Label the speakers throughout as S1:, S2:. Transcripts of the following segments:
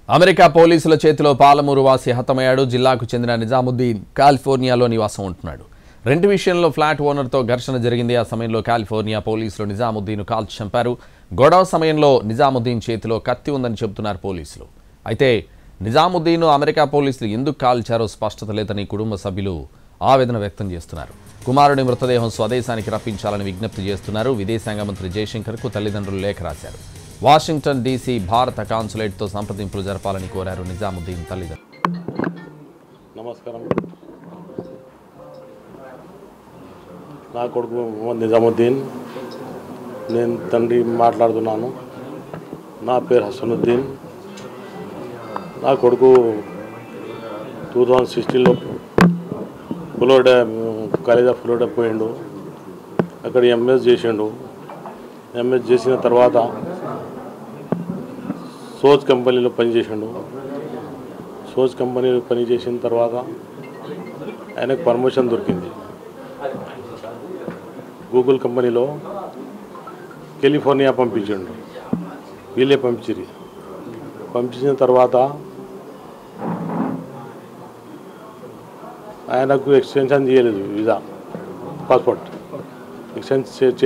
S1: America పోలీసుల చేతిలో పాలమూరు వాసి హతమయ్యాడు. జిల్లాకు చెందిన నిజాముద్దీన్ కాలిఫోర్నియాలో నివాసం ఉంటున్నాడు. రెంట్ విషయంలో ఫ్లాట్ ఓనర్తో ఘర్షణ జరిగింది. ఆ సమయంలో కాలిఫోర్నియా పోలీసులు నిజాముద్దీన్ కాల్చి చంపారు. గొడవ సమయంలో నిజాముద్దీన్ చేతిలో కత్తి ఉందని చెబుతున్నారు పోలీసులు. అయితే నిజాముద్దీన్ అమెరికా పోలీసులు ఎందుకు కాల్చారో స్పష్టత లేదని కుటుంబ సభ్యులు ఆవేదన వ్యక్తం చేస్తున్నారు. కుమారుడి మృతదేహం స్వదేశానికి రప్పించాలని విజ్ఞప్తి చేస్తున్నారు. విదేశాంగ మంత్రి జయశంకర్కు తల్లిదండ్రులు లేఖ రాశారు. వాషింగ్టన్ డీసీ భారత కాన్సులేట్తో సంప్రదింపులు జరపాలని కోరారు నిజాముద్దీన్ తల్లిదండ్రులు.
S2: నమస్కారం, నా కొడుకు మొహమ్మద్ నిజాముద్దీన్, నేను తండ్రి మాట్లాడుతున్నాను. నా పేరు హసనుద్దీన్. నా కొడుకు 2016లో ఫ్లోరిడా కాలేజ్ ఆఫ్ ఫ్లోరిడా పోయిండు. అక్కడ ఎంఎస్ చేసిండు. ఎంఎస్ చేసిన తర్వాత సోజ్ కంపెనీలో పనిచేసిండు. సోజ్ కంపెనీలో పనిచేసిన తర్వాత ఆయనకు ప్రమోషన్ దొరికింది. గూగుల్ కంపెనీలో కాలిఫోర్నియా పంపించిండు. వీళ్ళే పంపించిన తర్వాత ఆయనకు ఎక్స్టెన్షన్ చేయలేదు. వీసా పాస్పోర్ట్ ఎక్స్టెన్షన్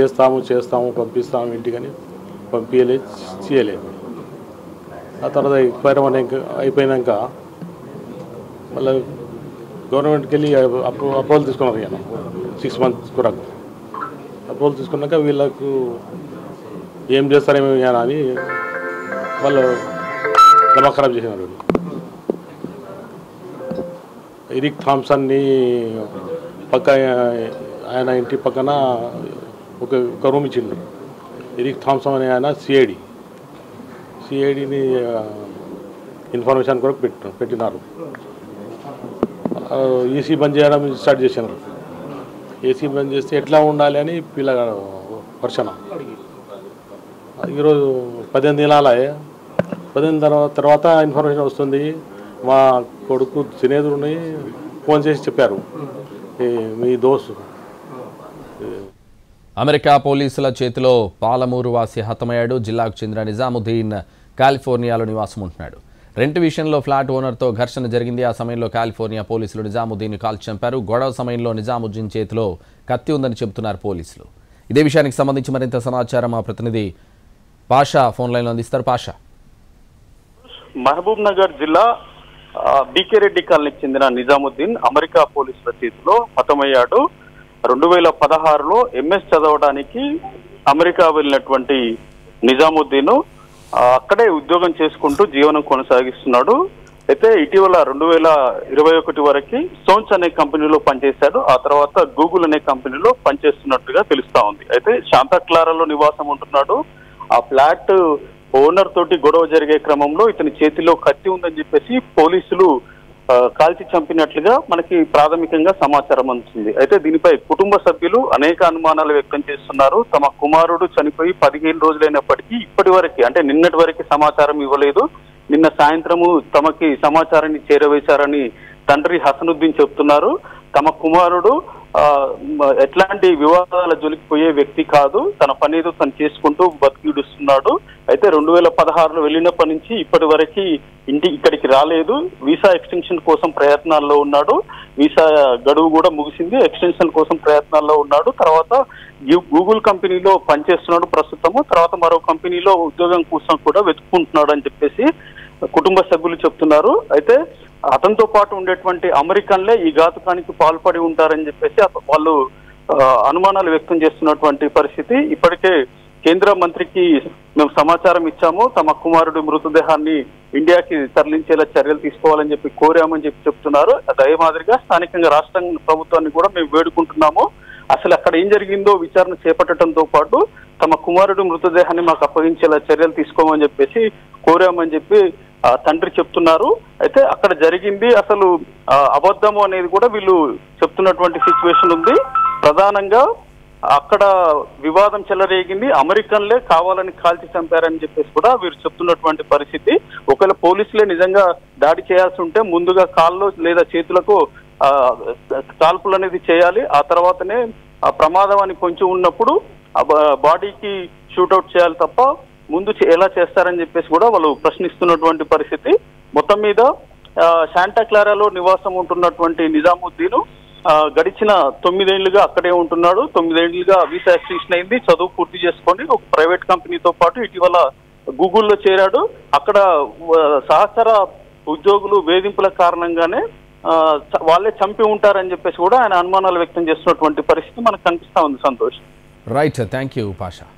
S2: చేస్తాము పంపిస్తాము ఇంటికని చేయలేదు. ఆ తర్వాత ఎక్స్పైర్ అయిపోయినాక మళ్ళీ గవర్నమెంట్కి వెళ్ళి అప్రూవల్ తీసుకున్నారు. ఈయన 6 months కొరకు అప్రూవల్ తీసుకున్నాక వీళ్ళకు ఏం చేస్తారేమో అని వాళ్ళు దమా ఖరాబ్ చేసినారు. ఎరిక్ థామ్సన్ని పక్క ఆయన ఇంటి పక్కన ఒక రూమ్ ఇచ్చిండు. ఎరిక్ థామ్సన్ అనే ఆయన సిఐడిని ఇన్ఫర్మేషన్ కూడా పెట్టినారు. ఏసీ బంద్ చేయడం స్టార్ట్ చేసినారు. ఏసీ బంద్ చేస్తే ఎట్లా ఉండాలి అని పిల్లగాడు వర్షన. ఈరోజు 18 దినాలే. 18 తర్వాత ఇన్ఫర్మేషన్ వస్తుంది. మా కొడుకు స్నేహితుడిని ఫోన్ చేసి చెప్పారు, మీ దోస్తు.
S1: అమెరికా పోలీసుల చేతిలో పాలమూరు వాసి హతమయ్యాడు. జిల్లాకు చెందిన నిజాముద్దీన్ కాలిఫోర్నియాలో నివాసం ఉంటున్నాడు. రెంట్ విషయంలో ఫ్లాట్ ఓనర్తో ఘర్షణ జరిగింది. ఆ సమయంలో కాలిఫోర్నియా పోలీసులు నిజాముద్దీన్ కాల్చి చంపారు. గొడవ సమయంలో నిజాముద్దీన్ చేతిలో కత్తి ఉందని చెబుతున్నారు పోలీసులు. ఇదే విషయానికి సంబంధించి మరింత సమాచారం మా ప్రతినిధి పాషా ఫోన్ లైన్లో అందిస్తారు. పాషా,
S3: మహబూబ్ నగర్ జిల్లా బీకే రెడ్డి కాలనీకి చెందిన నిజాముద్దీన్ అమెరికా పోలీసుల చేతిలో హతమయ్యాడు. 2016లో ఎంఎస్ చదవడానికి అమెరికా వెళ్ళినటువంటి నిజాముద్దీన్ అక్కడే ఉద్యోగం చేసుకుంటూ జీవనం కొనసాగిస్తున్నాడు. అయితే ఇటీవల 2021 వరకు సోన్స్ అనే కంపెనీలో పనిచేశాడు. ఆ తర్వాత గూగుల్ అనే కంపెనీలో పనిచేస్తున్నట్టుగా తెలుస్తా ఉంది. అయితే శాంతా క్లారాలో నివాసం ఉంటున్నాడు. ఆ ఫ్లాట్ ఓనర్ తోటి గొడవ జరిగే క్రమంలో ఇతని చేతిలో కత్తి ఉందని చెప్పేసి పోలీసులు కాల్చి చంపినట్లుగా మనకి ప్రాథమికంగా సమాచారం అందుతుంది. అయితే దీనిపై కుటుంబ సభ్యులు అనేక అనుమానాలు వ్యక్తం చేస్తున్నారు. తమ కుమారుడు చనిపోయి 15 రోజులైనప్పటికీ ఇప్పటి వరకు, అంటే నిన్నటి వరకు సమాచారం ఇవ్వలేదు. నిన్న సాయంత్రము తమకి సమాచారాన్ని చేరవేశారని తండ్రి హసనుద్దీన్ చెప్తున్నారు. తమ కుమారుడు ఎట్లాంటి వివాదాల జొలికిపోయే వ్యక్తి కాదు, తన పనేదో తను చేసుకుంటూ బతికిడుస్తున్నాడు. అయితే 2016లో వెళ్ళినప్పటి నుంచి ఇప్పటి వరకు ఇక్కడికి రాలేదు. వీసా ఎక్స్టెన్షన్ కోసం ప్రయత్నాల్లో ఉన్నాడు. వీసా గడువు కూడా ముగిసింది. ఎక్స్టెన్షన్ కోసం ప్రయత్నాల్లో ఉన్నాడు. తర్వాత గూగుల్ కంపెనీలో పనిచేస్తున్నాడు ప్రస్తుతము. తర్వాత మరో కంపెనీలో ఉద్యోగం కోసం కూడా వెతుక్కుంటున్నాడు అని చెప్పేసి కుటుంబ సభ్యులు చెప్తున్నారు. అయితే అతనితో పాటు ఉండేటువంటి అమెరికన్లే ఈ ఘాతుకానికి పాల్పడి ఉంటారని చెప్పేసి వాళ్ళు అనుమానాలు వ్యక్తం చేస్తున్నటువంటి పరిస్థితి. ఇప్పటికే కేంద్ర మంత్రికి మేము సమాచారం ఇచ్చాము. తమ కుమారుడి మృతదేహాన్ని ఇండియాకి తరలించేలా చర్యలు తీసుకోవాలని చెప్పి కోరామని చెప్తున్నారు. అదే మాదిరిగా స్థానికంగా రాష్ట్ర ప్రభుత్వాన్ని కూడా మేము వేడుకుంటున్నాము. అసలు అక్కడ ఏం జరిగిందో విచారణ చేపట్టడంతో పాటు తమ కుమారుడి మృతదేహాన్ని మాకు అప్పగించేలా చర్యలు తీసుకోమని చెప్పేసి కోరామని చెప్పి తండ్రి చెప్తున్నారు. అయితే అక్కడ జరిగింది అసలు అబద్ధము అనేది కూడా వీళ్ళు చెప్తున్నటువంటి సిచ్యువేషన్ ఉంది. ప్రధానంగా అక్కడ వివాదం చెలరేగింది. అమెరికన్లే కావాలని కాల్చి చంపారని చెప్పేసి కూడా వీరు చెప్తున్నటువంటి పరిస్థితి. ఒకవేళ పోలీసులే నిజంగా దాడి చేయాల్సి ఉంటే ముందుగా కాళ్ళు లేదా చేతులకు కాల్పులు అనేది చేయాలి. ఆ తర్వాతనే ప్రమాదం అని కొంచెం ఉన్నప్పుడు బాడీకి షూట్అవుట్ చేయాలి తప్ప ముందు ఎలా చేస్తారని చెప్పేసి కూడా వాళ్ళు ప్రశ్నిస్తున్నటువంటి పరిస్థితి. మొత్తం మీద శాంటా క్లారాలో నివాసం ఉంటున్నటువంటి నిజాముద్దీన్ గడిచిన 9 ఏళ్లుగా అక్కడే ఉంటున్నాడు. 9 ఏళ్లుగా వీసా ఎక్స్టెన్షన్ అయింది. చదువు పూర్తి చేసుకొని ఒక ప్రైవేట్ కంపెనీతో పాటు ఇటీవల గూగుల్లో చేరాడు. అక్కడ సహచర ఉద్యోగులు వేధింపుల కారణంగానే వాళ్ళే చంపి ఉంటారని చెప్పేసి కూడా ఆయన అనుమానాలు వ్యక్తం చేస్తున్నటువంటి పరిస్థితి మనకు కనిపిస్తా ఉంది. Santosh.
S1: Right, thank you Pasha.